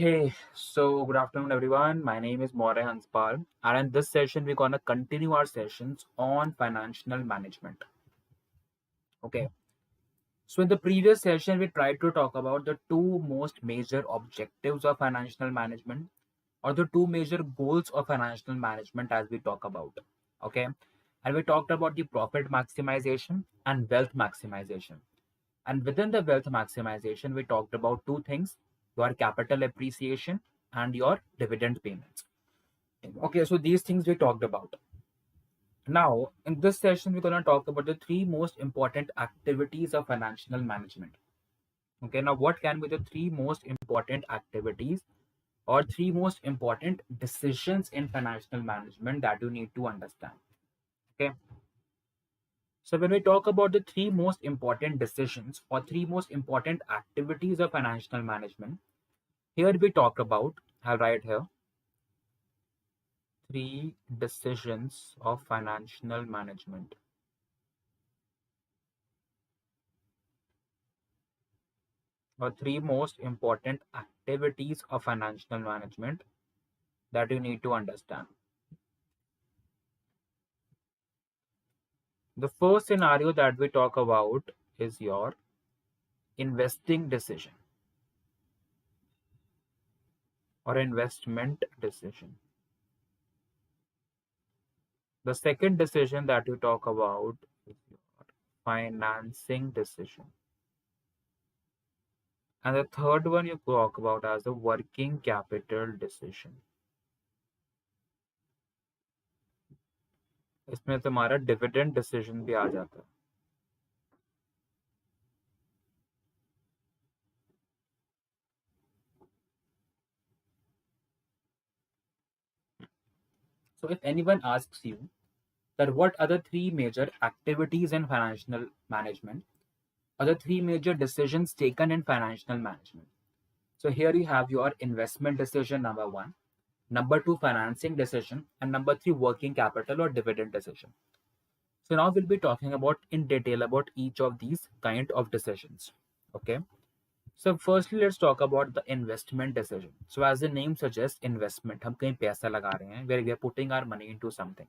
Hey, so good afternoon, everyone. My name is Maurya Hanspal, and in this session, we're gonna continue our sessions on financial management. Okay, so in the previous session, we tried to talk about the two most major objectives of financial management, or the two major goals of financial management, as we talk about. Okay, and we talked about the profit maximization and wealth maximization. And within the wealth maximization, we talked about two things: your capital appreciation and your dividend payments. Okay, so these things we talked about. Now, in this session, we're going to talk about the three most important activities of financial management. Okay, now what can be the three most important activities or three most important decisions in financial management that you need to understand? Okay, so when we talk about the three most important decisions or three most important activities of financial management, here we talk about, I'll write here, three decisions of financial management, or three most important activities of financial management that you need to understand. The first scenario that we talk about is your investing decision or investment decision. The second decision that you talk about is your financing decision. And the third one you talk about as a working capital decision. इसमें तुम्हारा dividend decision भी आ जाता है. So if anyone asks you that what are the three major activities in financial management, or the three major decisions taken in financial management. So here you have your investment decision number one, number two financing decision, and number three working capital or dividend decision. So now we'll be talking about in detail about each of these kind of decisions. Okay. So firstly, let's talk about the investment decision. So as the name suggests, investment, हम कहीं पैसा लगा रहे हैं, where we are putting our money into something.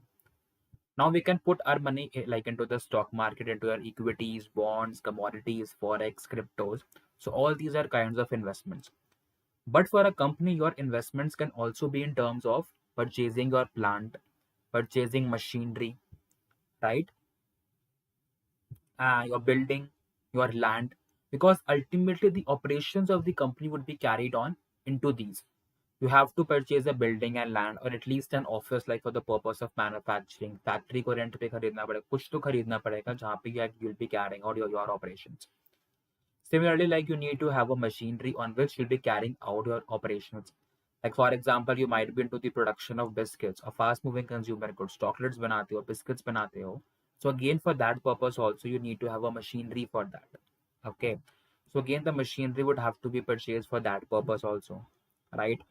Now we can put our money like into the stock market, into your equities, bonds, commodities, forex, cryptos. So all these are kinds of investments. But for a company, your investments can also be in terms of purchasing your plant, purchasing machinery, right? Your building, your land, because ultimately the operations of the company would be carried on into these. You have to purchase a building and land, or at least an office, like for the purpose of manufacturing. Factory को rent पे खरीदना पड़ेगा, कुछ तो खरीदना पड़ेगा जहाँ पे you'll be carrying out your operations. Similarly, like you need to have a machinery on which you'll be carrying out your operations. Like for example, you might be into the production of biscuits, a fast-moving consumer goods, chocolates बनाते हो, biscuits बनाते हो. So again, for that purpose also, you need to have a machinery for that. Okay. So again, the machinery would have to be purchased for that purpose also, right?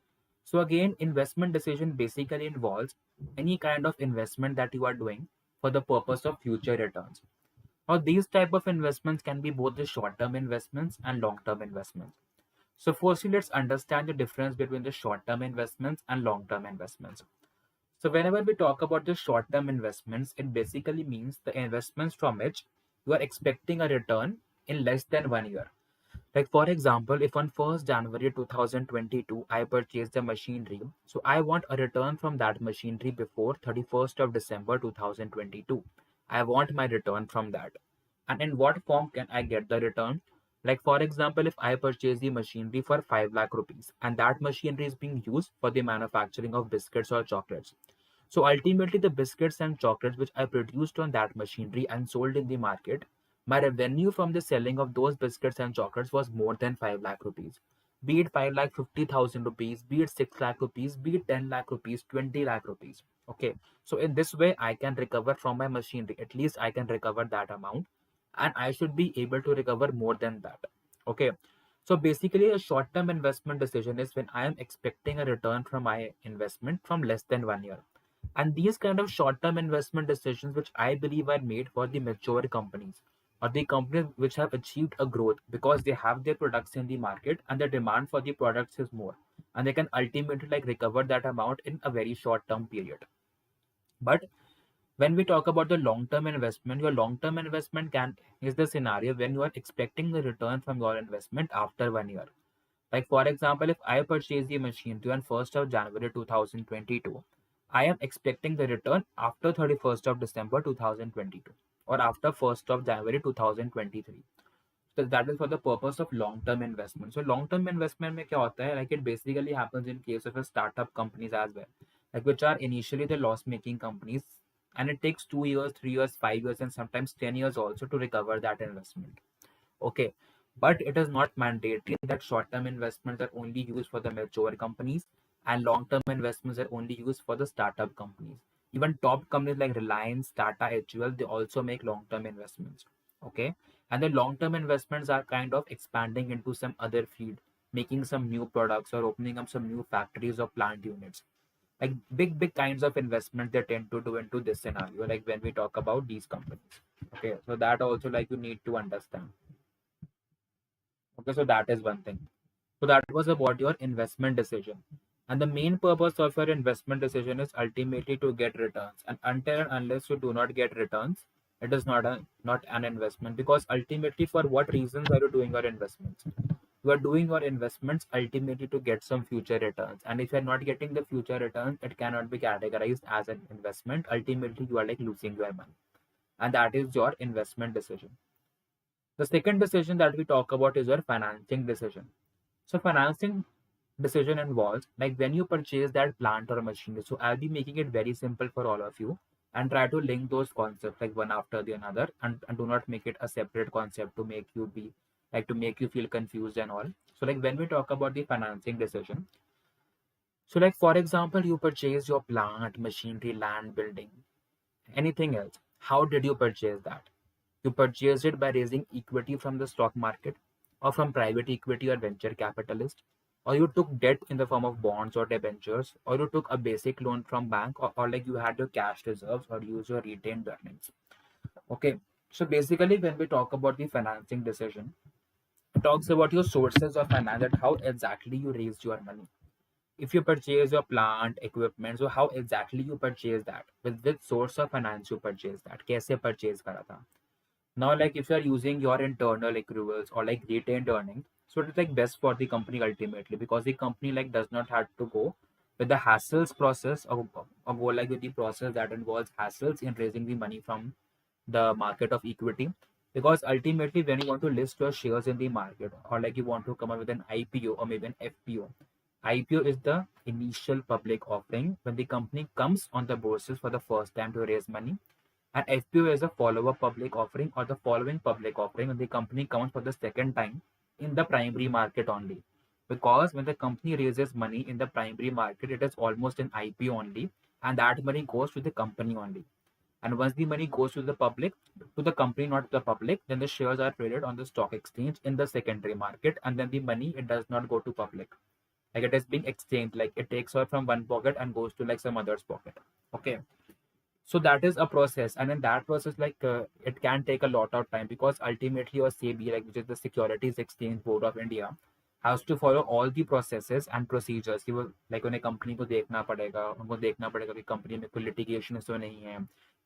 So again, investment decision basically involves any kind of investment that you are doing for the purpose of future returns. Now, these type of investments can be both the short-term investments and long-term investments. So firstly, let's understand the difference between the short-term investments and long-term investments. So whenever we talk about the short-term investments, it basically means the investments from which you are expecting a return in less than 1 year. Like for example, if on 1st January 2022 I purchased the machinery, so I want a return from that machinery before 31st of December 2022. I want my return from that. And in what form can I get the return? Like for example, if I purchase the machinery for 5 lakh rupees and that machinery is being used for the manufacturing of biscuits or chocolates. So ultimately the biscuits and chocolates which I produced on that machinery and sold in the market, my revenue from the selling of those biscuits and chocolates was more than 5 lakh rupees. Be it 5 lakh 50,000 rupees, be it 6 lakh rupees, be it 10 lakh rupees, 20 lakh rupees. Okay. So in this way, I can recover from my machinery. At least I can recover that amount, and I should be able to recover more than that. Okay. So basically, a short term investment decision is when I am expecting a return from my investment from less than 1 year. And these kind of short term investment decisions, which I believe are made for the mature companies or the companies which have achieved a growth because they have their products in the market and the demand for the products is more. and they can ultimately like recover that amount in a very short term period. But when we talk about the long term investment, your long term investment can is the scenario when you are expecting the return from your investment after 1 year. Like for example, if I purchase the machine to on 1st of January 2022, I am expecting the return after 31st of December 2022 or after 1st of January 2023. So that is for the purpose of long term investment. So long term investment में क्या होता है, like it basically happens in case of a startup companies as well, like which are initially the loss making companies, and it takes 2 years, 3 years, 5 years, and sometimes 10 years also to recover that investment. Okay, but it is not mandatory that short term investments are only used for the mature companies and long term investments are only used for the startup companies. Even top companies like Reliance, Tata, HUL, they also make long term investments. Okay, and the long term investments are kind of expanding into some other field, making some new products or opening up some new factories or plant units. Like big kinds of investment they tend to do into this scenario, like when we talk about these companies. Okay, so that also like you need to understand. Okay, so that is one thing. So that was about your investment decision. And the main purpose of your investment decision is ultimately to get returns. And until and unless you do not get returns, it is not an investment, because ultimately for what reasons are you doing your investments? You are doing your investments ultimately to get some future returns. And if you are not getting the future returns, it cannot be categorized as an investment. Ultimately, you are like losing your money. And that is your investment decision. The second decision that we talk about is your financing decision. So financing decision involves like when you purchase that plant or a machine. So I'll be making it very simple for all of you and try to link those concepts like one after the another, and do not make it a separate concept to make you be like to make you feel confused and all. So like when we talk about the financing decision, so like for example, you purchase your plant, machinery, land, building, anything else. How did you purchase that? You purchased it by raising equity from the stock market or from private equity or venture capitalist, or you took debt in the form of bonds or debentures, or you took a basic loan from bank, or like you had your cash reserves or use your retained earnings. Okay. So basically when we talk about the financing decision, it talks about your sources of finance and how exactly you raised your money. If you purchase your plant, equipment, so how exactly you purchase that? With which source of finance you purchase that? कैसे purchase करा था? Now, like if you are using your internal accruals or like retained earnings, so it's like best for the company ultimately, because the company like does not have to go with the hassles process or go like with the process that involves hassles in raising the money from the market of equity. Because ultimately when you want to list your shares in the market, or like you want to come up with an IPO or maybe an FPO, IPO is the initial public offering when the company comes on the bourses for the first time to raise money, and FPO is a follow-up public offering or the following public offering when the company comes for the second time in the primary market only. Because when the company raises money in the primary market, it is almost an IPO only, and that money goes to the company only. And once the money goes to the public, to the company, not to the public, then the shares are traded on the stock exchange in the secondary market, and then the money it does not go to public. Like it is being exchanged, like it takes out from one pocket and goes to like some other's pocket. Okay, so that is a process, and in that process like it can take a lot of time, because ultimately your SEBI, like which is the Securities Exchange Board of India, has to follow all the processes and procedures कि वो like उन्हें company को देखना पड़ेगा, उनको देखना पड़ेगा कि कंपनी में कोई लिटिगेशन तो नहीं है,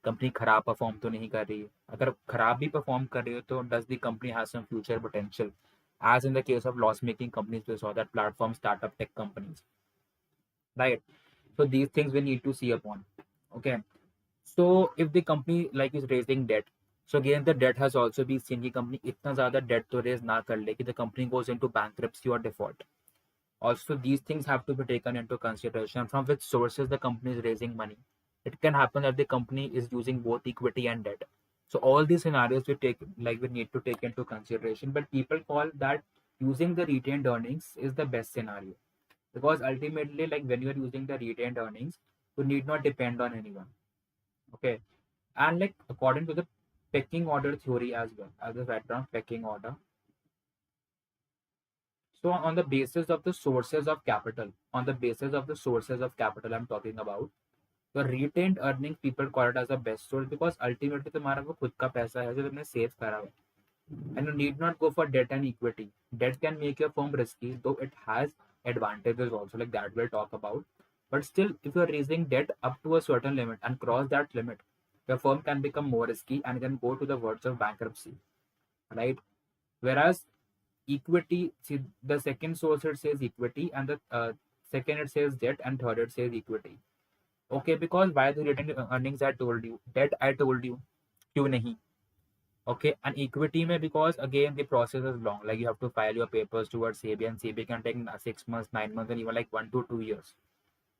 कंपनी खराब परफॉर्म तो नहीं कर रही, अगर खराब भी परफॉर्म कर रही हो तो does the company has some future potential, as in the case of loss making companies we saw that platform startup tech companies, right? So these things we need to see upon. Okay, so if the company like is raising debt, so again the debt has also been seen कि company इतना ज़्यादा debt तो raise ना कर ले कि the company goes into bankruptcy or default. Also these things have to be taken into consideration, from which sources the company is raising money. It can happen that the company is using both equity and debt. So all these scenarios we need to take into consideration, but people call that using the retained earnings is the best scenario, because ultimately like when you are using the retained earnings, you need not depend on anyone. Okay, and like according to the pecking order theory as well, as a background pecking order, so on the basis of the sources of capital, on the basis of the sources of capital I'm talking about, the retained earnings people call it as the best source, because ultimately तुम्हारा वो खुद का पैसा है जो तुमने save करा हुआ है, and you need not go for debt and equity. Debt can make your firm risky, though it has advantages also, like that we'll talk about. But still, if you're raising debt up to a certain limit and cross that limit, your firm can become more risky and can go to the verge of bankruptcy, right? Whereas equity, see, the second source it says equity, and the second it says debt, and third it says equity. Okay, because by the retained earnings I told you, debt I told you, क्यों नहीं? Okay, and equity may, because again the process is long. Like you have to file your papers towards SEBI, and SEBI can take 6 months, 9 months, and even like 1 to 2 years,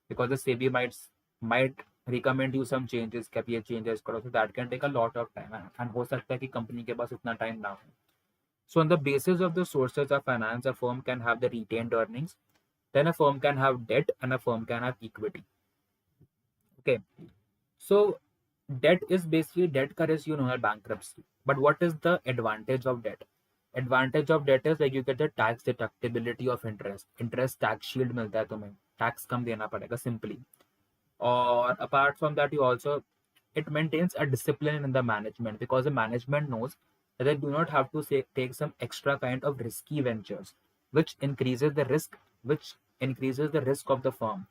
because the SEBI might recommend you some changes, कि आप ये changes करो, so that can take a lot of time, and हो सकता है कि company के पास उतना time ना हो. So on the basis of the sources of finance, a firm can have the retained earnings, then a firm can have debt, and a firm can have equity. Okay, so debt is basically, debt covers bankruptcy. But what is the advantage of debt? Advantage of debt is like you get the tax deductibility of interest. Interest tax shield मिलता है तुम्हें, tax कम देना पड़ेगा simply. Or apart from that, you also, it maintains a discipline in the management, because the management knows that they do not have to take some extra kind of risky ventures, which increases the risk, of the firm.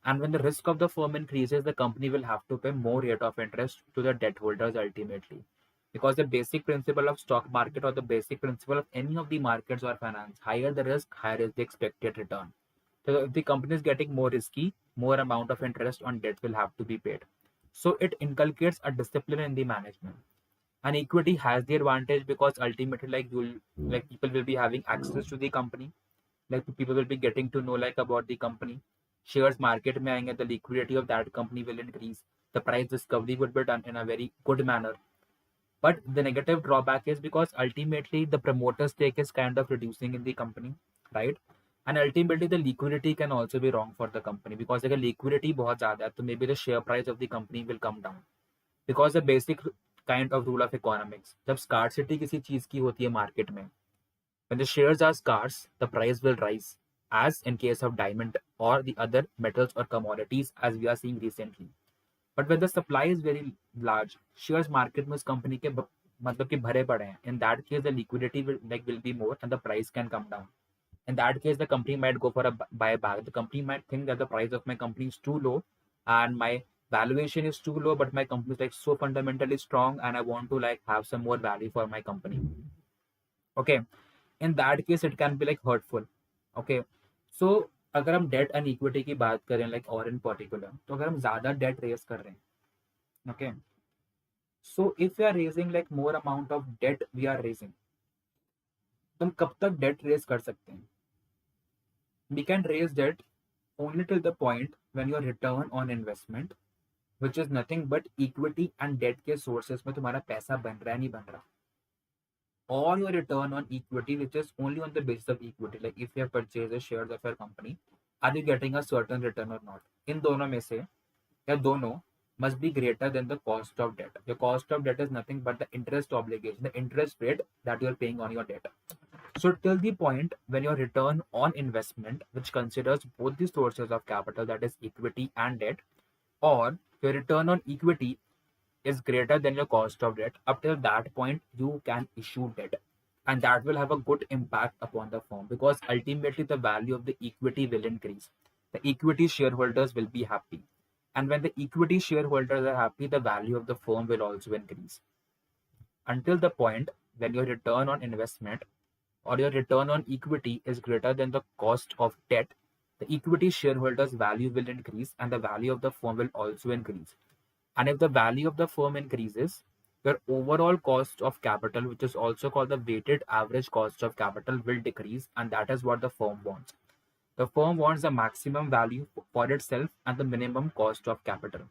And when the risk of the firm increases, the company will have to pay more rate of interest to the debt holders ultimately. Because the basic principle of stock market, or the basic principle of any of the markets or finance, higher the risk, higher is the expected return. So if the company is getting more risky, more amount of interest on debt will have to be paid. So it inculcates a discipline in the management. And equity has the advantage because ultimately, like people will be having access to the company, like people will be getting to know like about the company. Shares market में आएंगे, the liquidity of that company will increase. The price discovery would be done in a very good manner. But the negative drawback is because ultimately the promoter stake is kind of reducing in the company, right? And ultimately the liquidity can also be wrong for the company, because अगर liquidity बहुत ज़्यादा है तो maybe the share price of the company will come down. Because the basic kind of rule of economics, जब scarcity किसी चीज़ की होती है market में, when the shares are scarce, the price will rise, as in case of diamond or the other metals or commodities as we are seeing recently. But when the supply is very large, shares market में उस company के मतलब कि भरे पड़े हैं, in that case the liquidity will be more and the price can come down. In that case, the company might go for a buyback. The company might think that the price of my company is too low and my valuation is too low, but my company is like so fundamentally strong and I want to like have some more value for my company. Okay, in that case it can be like hurtful. Okay, so अगर हम date and equity की बात करें like और इन particular, तो अगर हम ज्यादा डेट रेज कर रहे हैं, okay, so if you are raising like more amount of debt we are raising, तो हम कब तक डेट रेज कर सकते हैं? We can raise debt only till the point when your return on investment, which is nothing but equity and debt के sources में तुम्हारा पैसा बन रहा है नहीं बन रहा, or your return on equity, which is only on the basis of equity, like if you have purchased the shares of your company, are you getting a certain return or not? इन दोनों में से या दोनों must be greater than the cost of debt. The cost of debt is nothing but the interest obligation, the interest rate that you are paying on your debt. So till the point when your return on investment, which considers both the sources of capital, that is equity and debt, or your return on equity is greater than your cost of debt, up till that point you can issue debt. And that will have a good impact upon the firm, because ultimately the value of the equity will increase. The equity shareholders will be happy. And when the equity shareholders are happy, the value of the firm will also increase. Until the point when your return on investment or your return on equity is greater than the cost of debt, the equity shareholders' value will increase and the value of the firm will also increase. And if the value of the firm increases, your overall cost of capital, which is also called the weighted average cost of capital, will decrease, and that is what the firm wants. The firm wants the maximum value for itself and the minimum cost of capital.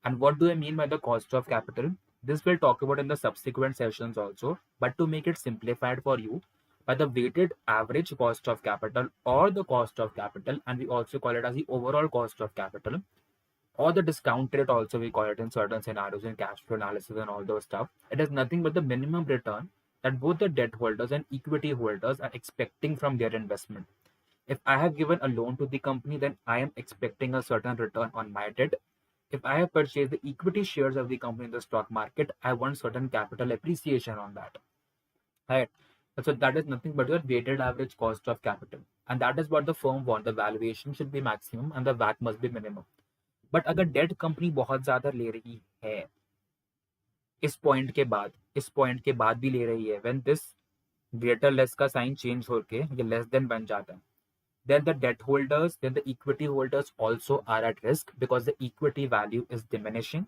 And what do I mean by the cost of capital? This we'll talk about in the subsequent sessions also, but to make it simplified for you, by the weighted average cost of capital or the cost of capital, and we also call it as the overall cost of capital, or the discount rate also we call it in certain scenarios in cash flow analysis and all those stuff. It is nothing but the minimum return that both the debt holders and equity holders are expecting from their investment. If I have given a loan to the company, then I am expecting a certain return on my debt. If I have purchased the equity shares of the company in the stock market, I want certain capital appreciation on that. Right. So that is nothing but your weighted average cost of capital. and that is what the firm want. The valuation should be maximum and the WACC must be minimum. But अगर date company बहुत ज्यादा ले रही है इस point के बाद भी ले रही है, व्हेन दिस ग्रेटर लेस का साइन चेंज होके ये लेस देन बन जाता है, then the debt holders, then the equity holders also are at risk because the equity value is diminishing.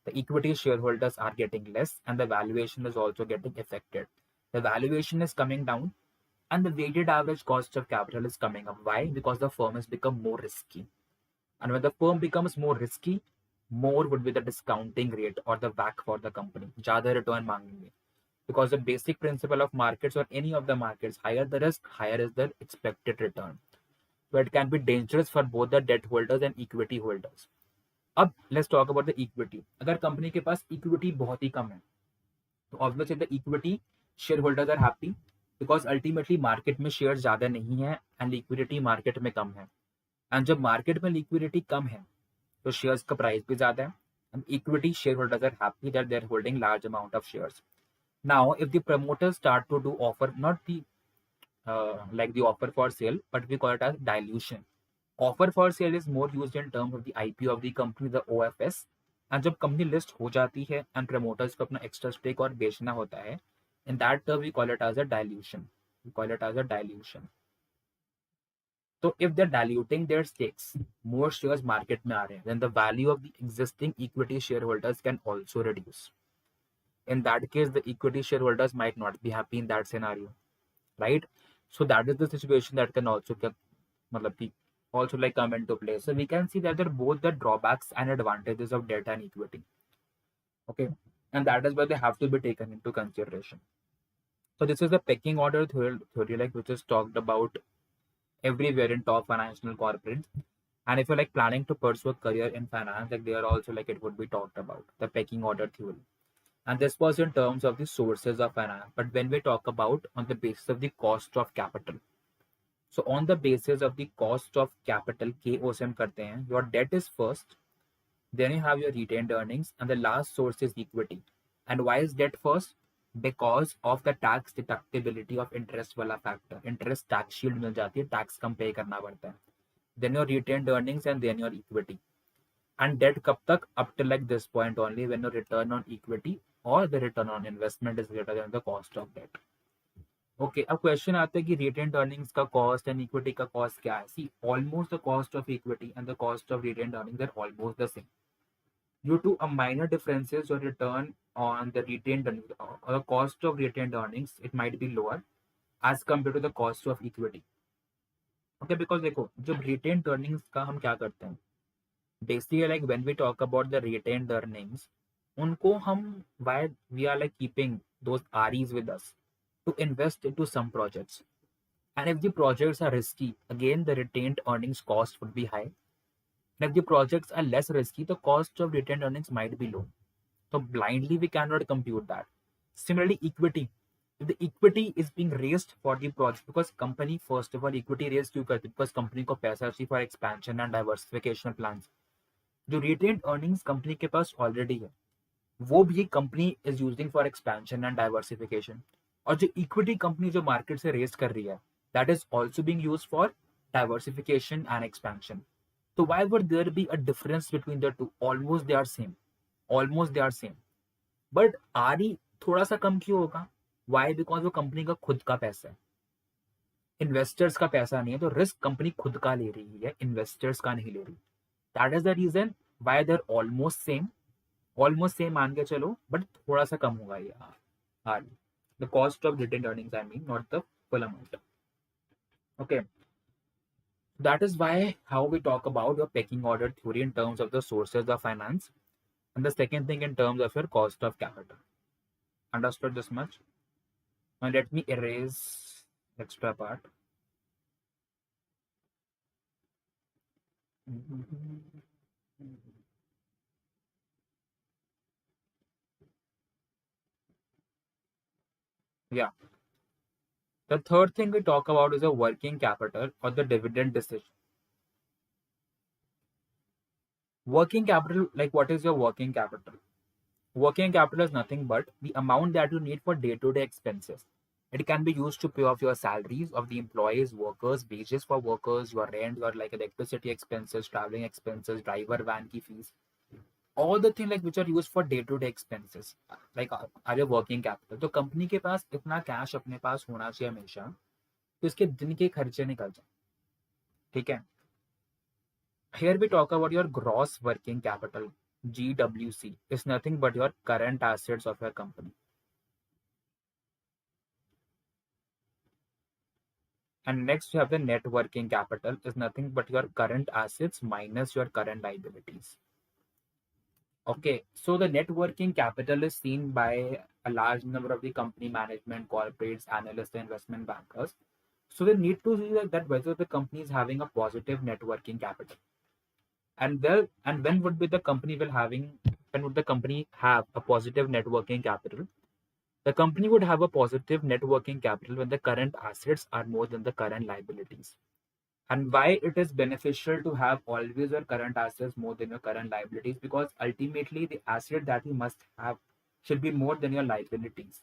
The equity shareholders are getting less and the valuation is also getting affected. The valuation is coming down and the weighted average cost of capital is coming up. Why? Because the firm has become more risky. And when the firm becomes more risky, more would be the discounting rate or the WACC for the company. ज़्यादा return मांगेंगे. Because the basic principle of markets or any of the markets, higher the risk, higher is the expected return. So it can be dangerous for both the debt holders and equity holders. अब let's talk about the equity. अगर company के पास equity बहुत ही कम है तो obviously the equity share holders are happy because ultimately market में शेयर ज्यादा नहीं है एंड लिक्विडिटी मार्केट में कम है, एंड जब मार्केट में लिक्विडिटी कम है तो शेयर्स का प्राइस भी ज्यादा है and equity share holders are happy that they are holding large amount of shares. Now if the promoters start to do offer, not the like the offer for sale, but we call it as dilution. Offer for sale is more used in terms of the IPO of the company, the OFS. And जब company list हो जाती है and promoters को अपना extra stake और बेचना होता है, in that term we call it as a dilution. We call it as a dilution. So if they're diluting their stakes, more shares market में आ रहे हैं, then the value of the existing equity shareholders can also reduce. In that case, the equity shareholders might not be happy in that scenario, right? So that is the situation that can also get, also like come into play. So we can see that there are both the drawbacks and advantages of debt and equity. Okay, and that is why they have to be taken into consideration. So this is the pecking order theory like which is talked about everywhere in top financial corporates. And if you're like planning to pursue a career in finance, like they are also like it would be talked about the pecking order theory. And this was in terms of the sources of finance. But when we talk about on the basis of the cost of capital, so on the basis of the cost of capital, KOSM करते हैं, your debt is first, then you have your retained earnings, and the last source is equity. And why is debt first? Because of the tax deductibility of interest वाला factor. Interest tax shield मिल जाती है, tax कम pay करना पड़ता है. Then your retained earnings and then your equity. And debt कब तक? Up to like this point only, when your return on equity or the return on investment is greater than the cost of debt. Okay, अब question आता है कि retained earnings का cost and equity का cost क्या है? See, almost the cost of equity and the cost of retained earnings are almost the same. Due to a minor differences, your return on the retained earnings or the cost of retained earnings, it might be lower as compared to the cost of equity. Okay, because देखो जब retained earnings का हम क्या करते हैं, basically like when we talk about the retained earnings, उनको हम why we are like keeping those REs with us to invest into some projects. And if the projects are risky, again the retained earnings cost would be high. And if the projects are less risky, the cost of retained earnings might be low. So blindly we cannot compute that. Similarly, equity. If the equity is being raised for the project, because company first of all equity raise क्यों करती है? Because company को पैसा चाहिए for expansion and diversification plans. जो retained earnings company के पास already है, वो भी company is using for expansion and diversification. और जो इक्विटी कंपनी जो मार्केट से रेज कर रही है, that is also being used for diversification and expansion. तो why would there be a difference between the two? Almost they are same, but RE थोड़ा सा कम क्यों होगा? व्हाई? बिकॉज वो कंपनी का खुद का पैसा है, इन्वेस्टर्स का पैसा नहीं है. तो रिस्क कंपनी खुद का ले रही है, इन्वेस्टर्स का नहीं ले रही. That is the reason why they are almost same मान के चलो, बट थोड़ा सा कम होगा ये RE. The cost of retained earnings I mean, not the full amount. Okay, that is why how we talk about your pecking order theory in terms of the sources of finance, and the second thing in terms of your cost of capital. Understood this much? Now let me erase extra part. Yeah. The third thing we talk about is a working capital or the dividend decision. Working capital, like what is your working capital? Working capital is nothing but the amount that you need for day-to-day expenses. It can be used to pay off your salaries of the employees, workers, wages for workers, your rent, your like electricity expenses, traveling expenses, driver van की fees, all the things like which are used for day to day expenses, like are your working capital. तो company के पास इतना cash अपने पास होना चाहिए हमेशा तो इसके दिन के खर्चे निकल जाए. ठीक है. Here we talk about your gross working capital. GWC is nothing but your current assets of your company. And next you have the net working capital is nothing but your current assets minus your current liabilities. Okay, so the net working capital is seen by a large number of the company management, corporates, analysts, and investment bankers. So they need to see that whether the company is having a positive net working capital. And when would be the company will having when would the company have a positive net working capital? The company would have a positive net working capital when the current assets are more than the current liabilities. And why it is beneficial to have always your current assets more than your current liabilities? Because ultimately the asset that you must have should be more than your liabilities.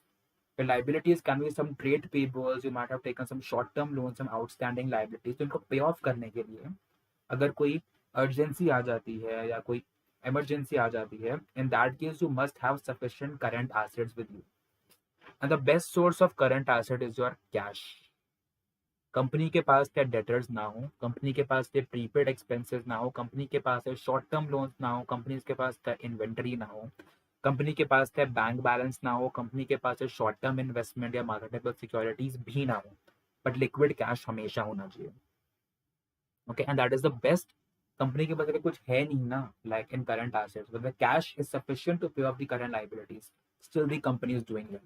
Your liabilities can be some trade payables, you might have taken some short term loans, some outstanding liabilities. तो इनको पे of करने के लिए अगर कोई urgency आ जाती है या कोई emergency आ जाती है, in that case you must have sufficient current assets with you. And the best source of current asset is your cash. Company के पास क्या डेटर्स ना हो, कंपनी के पास क्या प्रीपेड एक्सपेंसेस ना हो, कंपनी के पास शॉर्ट टर्म लोन्स ना हो, कंपनी के पास क्या इन्वेंटरी ना हो, कंपनी के पास क्या बैंक बैलेंस ना हो, कंपनी के पास शॉर्ट टर्म इन्वेस्टमेंट या मार्केटेबल सिक्योरिटीज भी ना हो, बट लिक्विड कैश हमेशा होना चाहिए. Okay, and that is the best. Company के पास अगर कुछ है नहीं ना, like in current assets, but the cash is sufficient to pay off the current liabilities, still the company is doing well.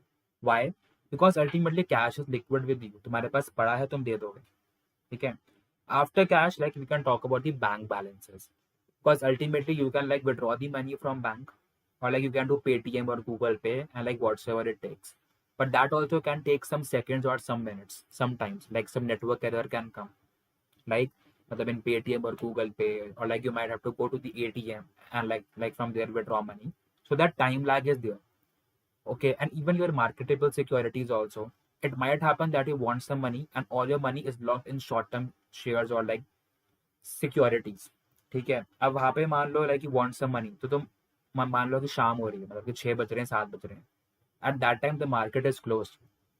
Why? Because ultimately cash is liquid with you, तुम्हारे पास पड़ा है तुम दे दोगे. ठीक है. After cash, like we can talk about the bank balances, because ultimately you can like withdraw the money from bank, or like you can do Paytm or Google Pay and like whatsoever it takes. But that also can take some seconds or some minutes. Sometimes like some network error can come, like in Paytm or Google Pay, or like you might have to go to the ATM and like from there withdraw money. So that time lag is there. Okay, and even your marketable securities also, it might happen that you want some money and all your money is locked in short term shares or like securities. ठीक है. अब वहां पे मान लो like you want some money, तो तुम मान लो कि शाम हो रही है, मतलब कि 6 बज रहे हैं, 7 बज रहे हैं. At that time the market is close.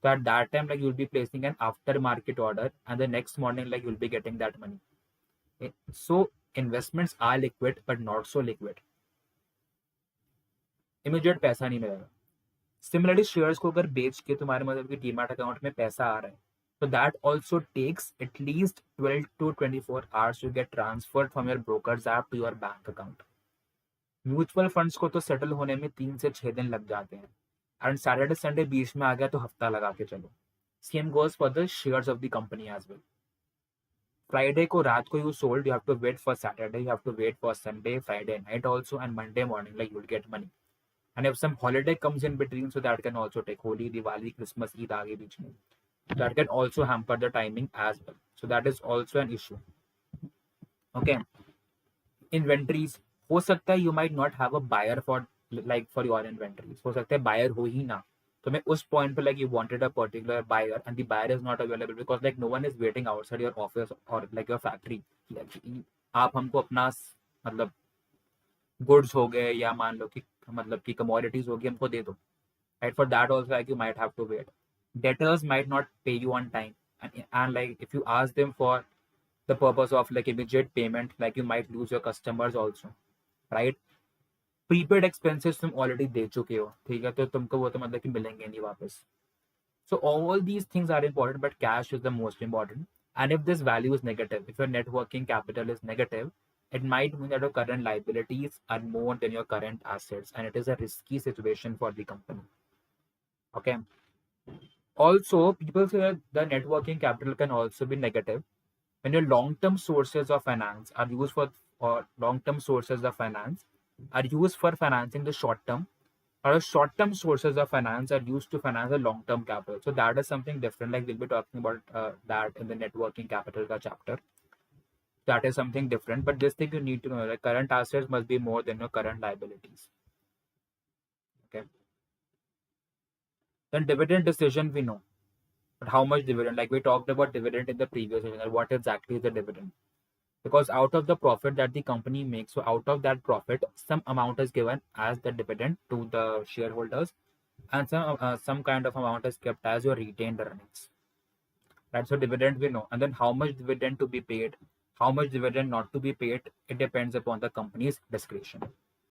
तो at that time like you will be placing an after market order and the next morning like you will be getting that money. So investments are liquid but not so liquid. Immediate पैसा नहीं मिलेगा. Similarly shares को अगर बेच के तुम्हारे मतलब कि डीमैट अकाउंट में पैसा आ रहा है, so that also takes at least 12 to 24 hours to get transferred from your broker's app to your bank account. Mutual funds को तो सेटल होने में 3 से 6 दिन लग जाते हैं, एंड सैटरडे संडे बीच में आ गया तो हफ्ता लगा के चलो. Same goes for the shares of the company as well. Friday को रात को you sold, you have to wait for Saturday, you have to wait for Sunday, Friday night also, and Monday morning like you will get money. And if some holiday comes in between, so that can also take, Holi, Diwali, Christmas, Eid आगे बीच में, that can also hamper the timing as well. So that is also an issue. Okay. Inventories, हो सकता है you might not have a buyer for your inventories. हो सकता है buyer हो ही ना. तो मैं उस point पे like you wanted a particular buyer and the buyer is not available because like no one is waiting outside your office or like your factory. आप हमको अपना मतलब goods हो गए या मान लो कि मतलब कि commodities हो गई हमको दे दो. Right? For that also like you might have to wait. Debtors might not pay you on time, and like if you ask them for the purpose of like immediate payment, like you might lose your customers also, right? Prepaid expenses तुम already दे चुके हो, ठीक है, तो तुमको वो तो मतलब कि मिलेंगे नहीं वापस. So all these things are important, but cash is the most important. And if this value is negative, if your net working capital is negative, it might mean that your current liabilities are more than your current assets, and it is a risky situation for the company. Okay. Also, people say that the net working capital can also be negative when your long-term sources of finance are used for, or long-term sources of finance are used for financing the short-term, or short-term sources of finance are used to finance the long-term capital. So that is something different. Like we'll be talking about that in the net working capital chapter. That is something different. But this thing you need to know: like current assets must be more than your current liabilities. Okay. Then dividend decision we know. But how much dividend? Like we talked about dividend in the previous session, that what exactly is the dividend? Because out of the profit that the company makes, so out of that profit, some amount is given as the dividend to the shareholders, and some kind of amount is kept as your retained earnings. Right? So dividend we know, and then how much dividend to be paid, how much dividend not to be paid, it depends upon the company's discretion.